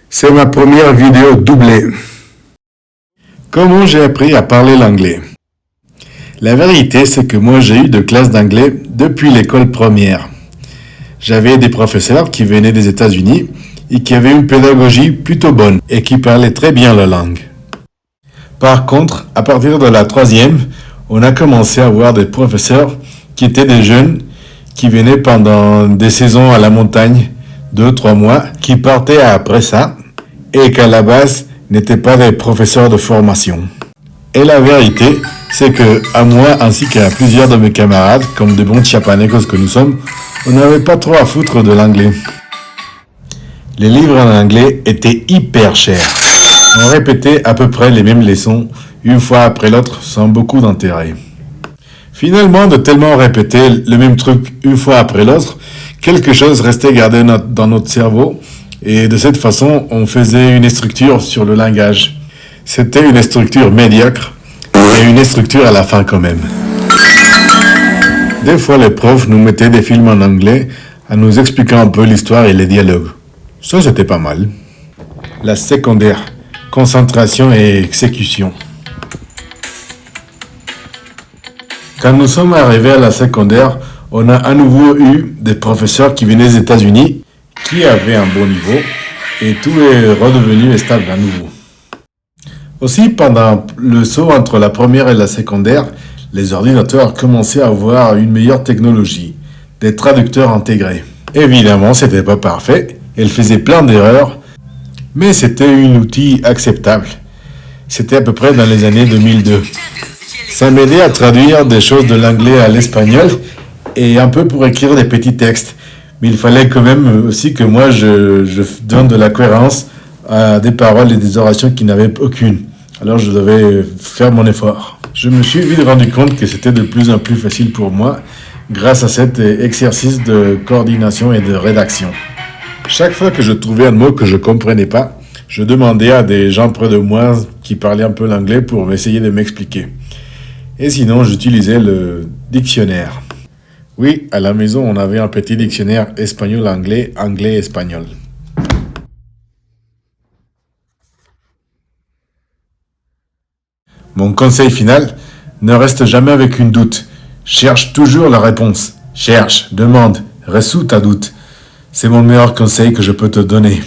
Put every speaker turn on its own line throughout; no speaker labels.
C'est ma première vidéo doublée. Comment j'ai appris à parler l'anglais? La vérité, c'est que moi j'ai eu de classe d'anglais depuis l'école primaire. J'avais des professeurs qui venaient des États-Unis et qui avaient une pédagogie plutôt bonne et qui parlaient très bien la langue. Par contre, à partir de la troisième, on a commencé à avoir des professeurs qui étaient des jeunes qui venaient pendant des saisons à la montagne, 2-3 mois, qui partaient après ça et qu'à la base n'étaient pas des professeurs de formation. Et la vérité, c'est que à moi ainsi qu'à plusieurs de mes camarades, comme de bons chiapanecos que nous sommes, on n'avait pas trop à foutre de l'anglais. Les livres en anglais étaient hyper chers. On répétait à peu près les mêmes leçons, une fois après l'autre, sans beaucoup d'intérêt. Finalement, de tellement répéter le même truc une fois après l'autre, quelque chose restait gardé dans notre cerveau, et de cette façon, on faisait une structure sur le langage. C'était une structure médiocre, mais une structure à la fin quand même. Des fois, les profs nous mettaient des films en anglais en nous expliquant un peu l'histoire et les dialogues. Ça, c'était pas mal. La secondaire, concentration et exécution. Quand nous sommes arrivés à la secondaire, on a à nouveau eu des professeurs qui venaient des États-Unis, qui avaient un bon niveau, et tout est redevenu stable à nouveau. Aussi, pendant le saut entre la première et la secondaire, les ordinateurs commençaient à avoir une meilleure technologie, des traducteurs intégrés. Évidemment, c'était pas parfait, elle faisait plein d'erreurs, mais c'était un outil acceptable. C'était à peu près dans les années 2002. Ça m'aidait à traduire des choses de l'anglais à l'espagnol et un peu pour écrire des petits textes. Mais il fallait quand même aussi que moi je donne de la cohérence à des paroles et des orations qui n'avaient aucune. Alors je devais faire mon effort. Je me suis vite rendu compte que c'était de plus en plus facile pour moi grâce à cet exercice de coordination et de rédaction. Chaque fois que je trouvais un mot que je ne comprenais pas, je demandais à des gens près de moi qui parlaient un peu l'anglais pour essayer de m'expliquer. Et sinon, j'utilisais le dictionnaire. Oui, à la maison, on avait un petit dictionnaire espagnol-anglais, anglais-espagnol. Mon conseil final, ne reste jamais avec une doute. Cherche toujours la réponse. Cherche, demande, résous ta doute. C'est mon meilleur conseil que je peux te donner.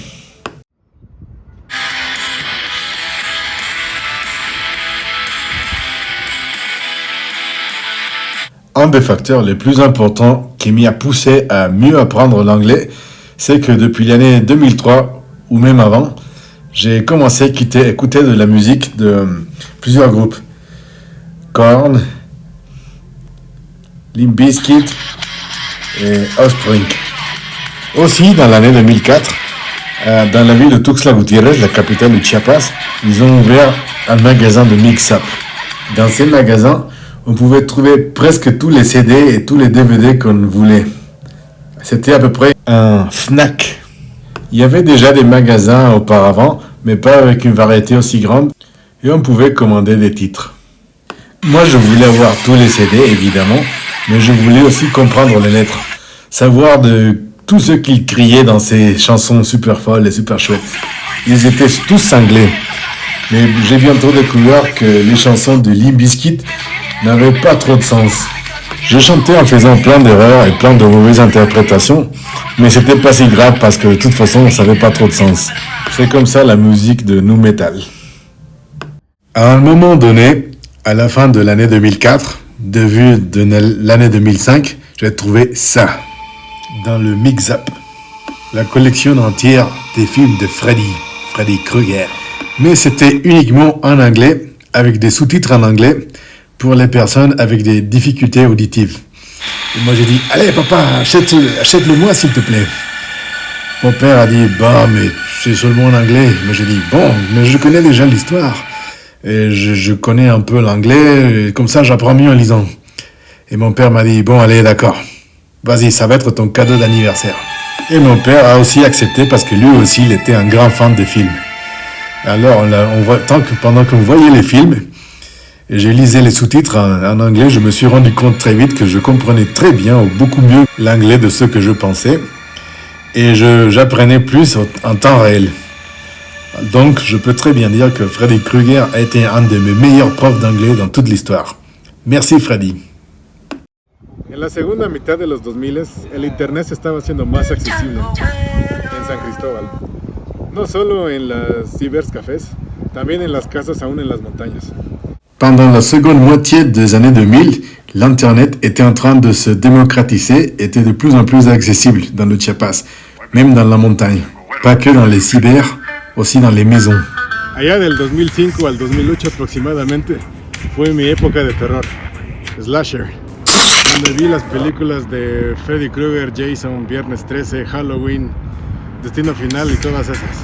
Un des facteurs les plus importants qui m'y a poussé à mieux apprendre l'anglais, c'est que depuis l'année 2003, ou même avant, j'ai commencé à écouter de la musique de plusieurs groupes. Korn, Limp Bizkit et Offspring. Aussi, dans l'année 2004, dans la ville de Tuxtla Gutiérrez, la capitale du Chiapas, ils ont ouvert un magasin de mix-up. Dans ces magasins, on pouvait trouver presque tous les CD et tous les DVD qu'on voulait. C'était à peu près un Fnac. Il y avait déjà des magasins auparavant, mais pas avec une variété aussi grande, et on pouvait commander des titres. Moi, je voulais avoir tous les CD, évidemment, mais je voulais aussi comprendre les lettres, savoir de tout ce qu'ils criaient dans ces chansons super folles et super chouettes. Ils étaient tous anglais, mais j'ai bientôt découvert que les chansons de Limp Bizkit n'avaient pas trop de sens. Je chantais en faisant plein d'erreurs et plein de mauvaises interprétations, mais c'était pas si grave parce que de toute façon, ça n'avait pas trop de sens. C'est comme ça la musique de nu metal. À un moment donné, à la fin de l'année 2004, début de l'année 2005, j'ai trouvé ça, dans le Mix-Up, la collection entière des films de Freddy Krueger. Mais c'était uniquement en anglais, avec des sous-titres en anglais, pour les personnes avec des difficultés auditives. Et moi j'ai dit, allez papa, achète-le moi s'il te plaît. Mon père a dit, bah mais c'est seulement en anglais. Moi j'ai dit, bon, mais je connais déjà l'histoire. Et je connais un peu l'anglais, et comme ça j'apprends mieux en lisant. Et mon père m'a dit, bon allez d'accord, vas-y ça va être ton cadeau d'anniversaire. Et mon père a aussi accepté parce que lui aussi il était un grand fan de films. Alors pendant qu'on voyait les films, et je lisais les sous-titres en anglais, je me suis rendu compte très vite que je comprenais très bien, ou beaucoup mieux, l'anglais de ce que je pensais. Et j'apprenais plus en temps réel. Donc, je peux très bien dire que Freddy Krueger a été un de mes meilleurs profs d'anglais dans toute l'histoire. Merci, Freddy.
En la segunda mitad de los 2000, el internet se estaba haciendo más accesible en San Cristóbal. No solo en las cybercafés, también en las casas aún en las montañas.
Pendant la seconde moitié des années 2000, l'Internet était en train de se démocratiser et était de plus en plus accessible dans le Chiapas, même dans la montagne. Pas que dans les cyber, aussi dans les maisons.
Allá del 2005 al 2008 aproximadamente fue mi época de terror, slasher, donde vi las películas de Freddy Krueger, Jason, Viernes 13, Halloween, Destino Final y todas esas.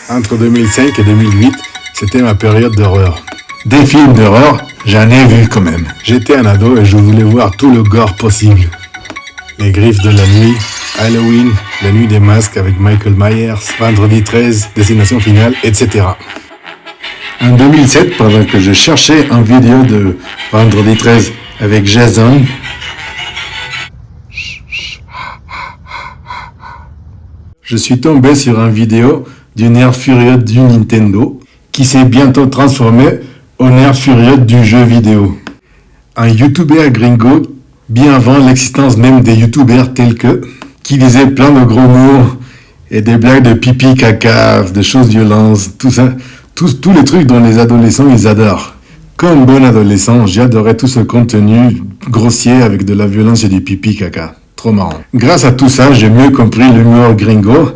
Entre 2005 et 2008, c'était ma période d'horreur. Des films d'horreur, j'en ai vu quand même. J'étais un ado et je voulais voir tout le gore possible. Les Griffes de la nuit, Halloween, La nuit des masques avec Michael Myers, Vendredi 13, Destination finale, etc. En 2007, pendant que je cherchais une vidéo de Vendredi 13 avec Jason, je suis tombé sur une vidéo du nerf furieux du Nintendo qui s'est bientôt transformé au nerf furieux du jeu vidéo. Un youtubeur gringo, bien avant l'existence même des youtubeurs tels que, qui disaient plein de gros mots et des blagues de pipi, caca, des choses violentes, tout ça, tous les trucs dont les adolescents ils adorent. Comme bon adolescent, j'adorais tout ce contenu grossier avec de la violence et du pipi, caca. Trop marrant. Grâce à tout ça, j'ai mieux compris l'humour gringo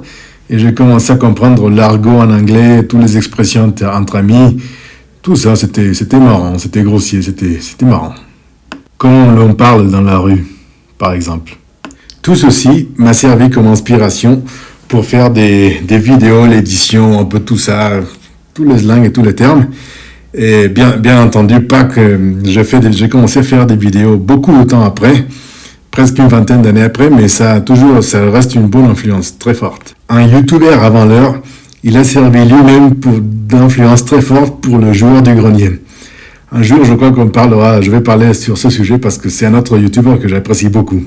et j'ai commencé à comprendre l'argot en anglais, toutes les expressions entre amis. Tout ça, c'était marrant, c'était grossier, c'était marrant. Comme l'on parle dans la rue, par exemple. Tout ceci m'a servi comme inspiration pour faire des vidéos, l'édition, un peu tout ça, tous les slangs et tous les termes. Et bien entendu, pas que j'ai commencé à faire des vidéos beaucoup de temps après, presque une vingtaine d'années après, mais ça reste une bonne influence très forte. Un youtubeur avant l'heure, il a servi lui-même d'influence très forte pour le joueur du grenier. Un jour, je crois je vais parler sur ce sujet parce que c'est un autre youtubeur que j'apprécie beaucoup.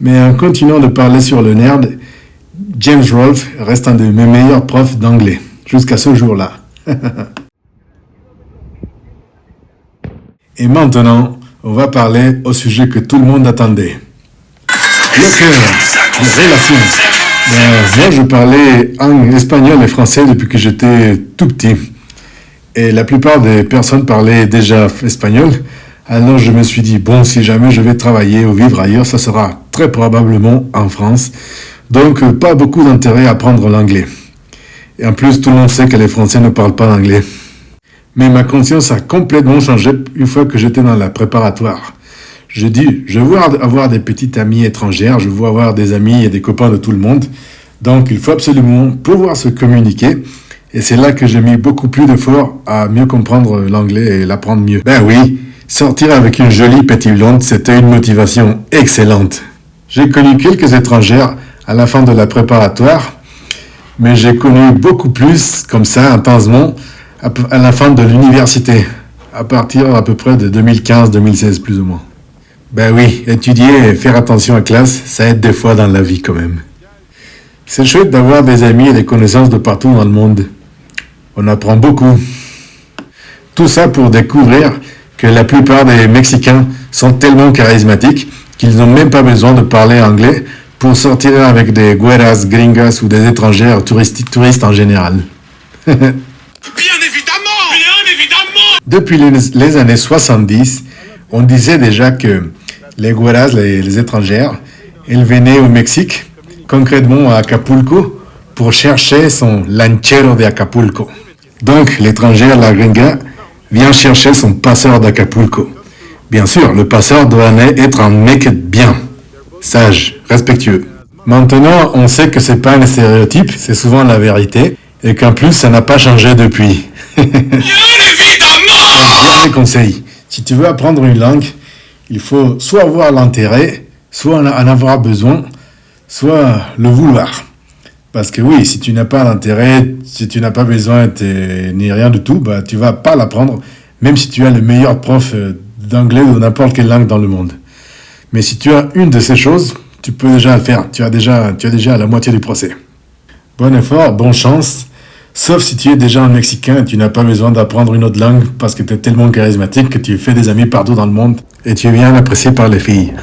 Mais en continuant de parler sur le nerd, James Rolfe reste un de mes meilleurs profs d'anglais, jusqu'à ce jour-là. Et maintenant, on va parler au sujet que tout le monde attendait. Le cœur, les relations. Moi, je parlais espagnol et français depuis que j'étais tout petit. Et la plupart des personnes parlaient déjà espagnol. Alors je me suis dit, bon, si jamais je vais travailler ou vivre ailleurs, ça sera très probablement en France. Donc, pas beaucoup d'intérêt à apprendre l'anglais. Et en plus, tout le monde sait que les Français ne parlent pas l'anglais. Mais ma conscience a complètement changé une fois que j'étais dans la préparatoire. Je dis, je veux avoir des petites amies étrangères, je veux avoir des amis et des copains de tout le monde. Donc, il faut absolument pouvoir se communiquer. Et c'est là que j'ai mis beaucoup plus d'efforts à mieux comprendre l'anglais et l'apprendre mieux. Ben oui, sortir avec une jolie petite blonde, c'était une motivation excellente. J'ai connu quelques étrangères à la fin de la préparatoire, mais j'ai connu beaucoup plus, comme ça, intensement, à la fin de l'université, à partir à peu près de 2015-2016 plus ou moins. Ben oui, étudier et faire attention à classe, ça aide des fois dans la vie quand même. C'est chouette d'avoir des amis et des connaissances de partout dans le monde. On apprend beaucoup. Tout ça pour découvrir que la plupart des Mexicains sont tellement charismatiques qu'ils n'ont même pas besoin de parler anglais pour sortir avec des güeras, gringas ou des étrangères touristes en général.
Bien évidemment!
Depuis les années 70, on disait déjà que les güeras, les étrangères, elles venaient au Mexique, concrètement à Acapulco, pour chercher son lanchero de Acapulco. Donc, l'étrangère, la gringa, vient chercher son passeur d'Acapulco. Bien sûr, le passeur doit être un mec bien, sage, respectueux. Maintenant, on sait que c'est pas un stéréotype, c'est souvent la vérité, et qu'en plus, ça n'a pas changé depuis.
Bien évidemment!
Dernier conseil, si tu veux apprendre une langue, il faut soit avoir l'intérêt, soit en avoir besoin, soit le vouloir. Parce que oui, si tu n'as pas l'intérêt, si tu n'as pas besoin ni rien du tout, bah, tu vas pas l'apprendre, même si tu as le meilleur prof d'anglais ou de n'importe quelle langue dans le monde. Mais si tu as une de ces choses, tu peux déjà le faire. Tu as déjà la moitié du procès. Bon effort, bonne chance. Sauf si tu es déjà un Mexicain et tu n'as pas besoin d'apprendre une autre langue parce que tu es tellement charismatique que tu fais des amis partout dans le monde et tu es bien apprécié par les filles.